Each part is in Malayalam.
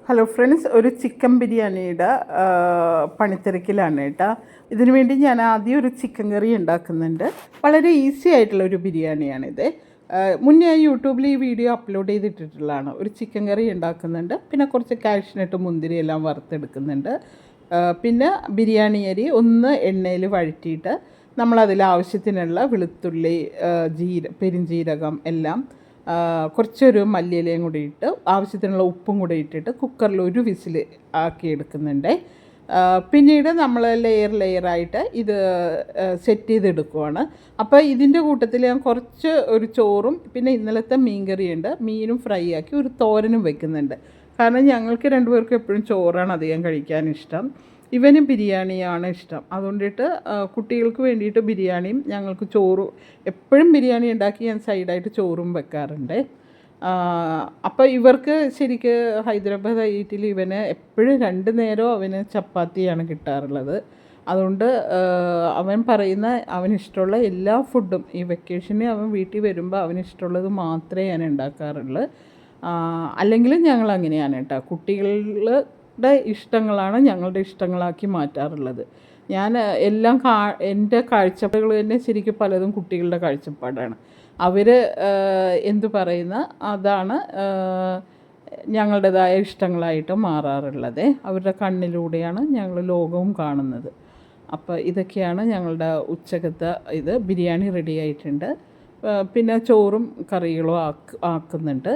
ഹലോ ഫ്രണ്ട്സ്, ഒരു ചിക്കൻ ബിരിയാണിയുടെ പണിത്തിരക്കിലാണ് കേട്ടോ. ഇതിനു വേണ്ടി ഞാൻ ആദ്യം ഒരു ചിക്കൻ കറി ഉണ്ടാക്കുന്നുണ്ട്. വളരെ ഈസി ആയിട്ടുള്ള ഒരു ബിരിയാണിയാണിത്. മുന്നേ യൂട്യൂബിൽ ഈ വീഡിയോ അപ്ലോഡ് ചെയ്തിട്ടുള്ളതാണ്. ഒരു ചിക്കൻ കറി ഉണ്ടാക്കുന്നുണ്ട്, പിന്നെ കുറച്ച് കാഷ്നട്ട് മുന്തിരി എല്ലാം വറുത്തെടുക്കുന്നുണ്ട്. പിന്നെ ബിരിയാണി അരി ഒന്ന് എണ്ണയിൽ വഴറ്റിയിട്ട് നമ്മളതിൽ ആവശ്യത്തിനുള്ള വെളുത്തുള്ളി, പെരിഞ്ജീരകം എല്ലാം, കുറച്ചൊരു മല്ലിയിലയും കൂടി ഇട്ട് ആവശ്യത്തിനുള്ള ഉപ്പും കൂടി ഇട്ടിട്ട് കുക്കറിൽ ഒരു വിസിൽ ആക്കി എടുക്കുന്നുണ്ട്. പിന്നീട് നമ്മൾ ലെയറായിട്ട് ഇത് സെറ്റ് ചെയ്തെടുക്കുവാണ്. അപ്പോൾ ഇതിൻ്റെ കൂട്ടത്തിൽ ഞാൻ കുറച്ച് ഒരു ചോറും പിന്നെ ഇന്നലത്തെ മീൻ കറിയുണ്ട്, മീനും ഫ്രൈ ആക്കി ഒരു തോരനും വെക്കുന്നുണ്ട്. കാരണം ഞങ്ങൾക്ക് രണ്ടുപേർക്കും എപ്പോഴും ചോറാണ് അധികം കഴിക്കാൻ ഇഷ്ടം. ഇവന് ബിരിയാണിയാണ് ഇഷ്ടം. അതുകൊണ്ടിട്ട് കുട്ടികൾക്ക് വേണ്ടിയിട്ട് ബിരിയാണിയും ഞങ്ങൾക്ക് ചോറും, എപ്പോഴും ബിരിയാണി ഉണ്ടാക്കി ഞാൻ സൈഡായിട്ട് ചോറും വെക്കാറുണ്ട്. അപ്പോൾ ഇവർക്ക് ശരിക്ക് ഹൈദരാബാദ് ഐറ്റിൽ ഇവന് എപ്പോഴും 2 നേരവും അവന് ചപ്പാത്തിയാണ് കിട്ടാറുള്ളത്. അതുകൊണ്ട് അവൻ പറയുന്ന അവനിഷ്ടമുള്ള എല്ലാ ഫുഡും ഈ വെക്കേഷന് അവൻ വീട്ടിൽ വരുമ്പോൾ അവനിഷ്ടമുള്ളത് മാത്രമേ ഞാൻ ഉണ്ടാക്കാറുള്ളൂ. അല്ലെങ്കിലും ഞങ്ങൾ അങ്ങനെയാണ് കേട്ടോ. കുട്ടികളുടെ ഇഷ്ടങ്ങളാണ് ഞങ്ങളുടെ ഇഷ്ടങ്ങളാക്കി മാറ്റാറുള്ളത്. ഞാൻ എല്ലാം എൻ്റെ കാഴ്ചപ്പാടുകൾ തന്നെ ശരിക്കും പലതും കുട്ടികളുടെ കാഴ്ചപ്പാടാണ്. അവർ എന്തു പറയുന്ന അതാണ് ഞങ്ങളുടേതായ ഇഷ്ടങ്ങളായിട്ട് മാറാറുള്ളത്. അവരുടെ കണ്ണിലൂടെയാണ് ഞങ്ങൾ ലോകവും കാണുന്നത്. അപ്പോൾ ഇതൊക്കെയാണ് ഞങ്ങളുടെ ഉച്ചക്കത്തെ ഇത്. ബിരിയാണി റെഡി ആയിട്ടുണ്ട്. പിന്നെ ചോറും കറികളും ആക്കുന്നുണ്ട്.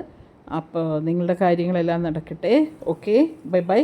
അപ്പോൾ നിങ്ങളുടെ കാര്യങ്ങളെല്ലാം നടക്കട്ടെ. Okay, bye bye.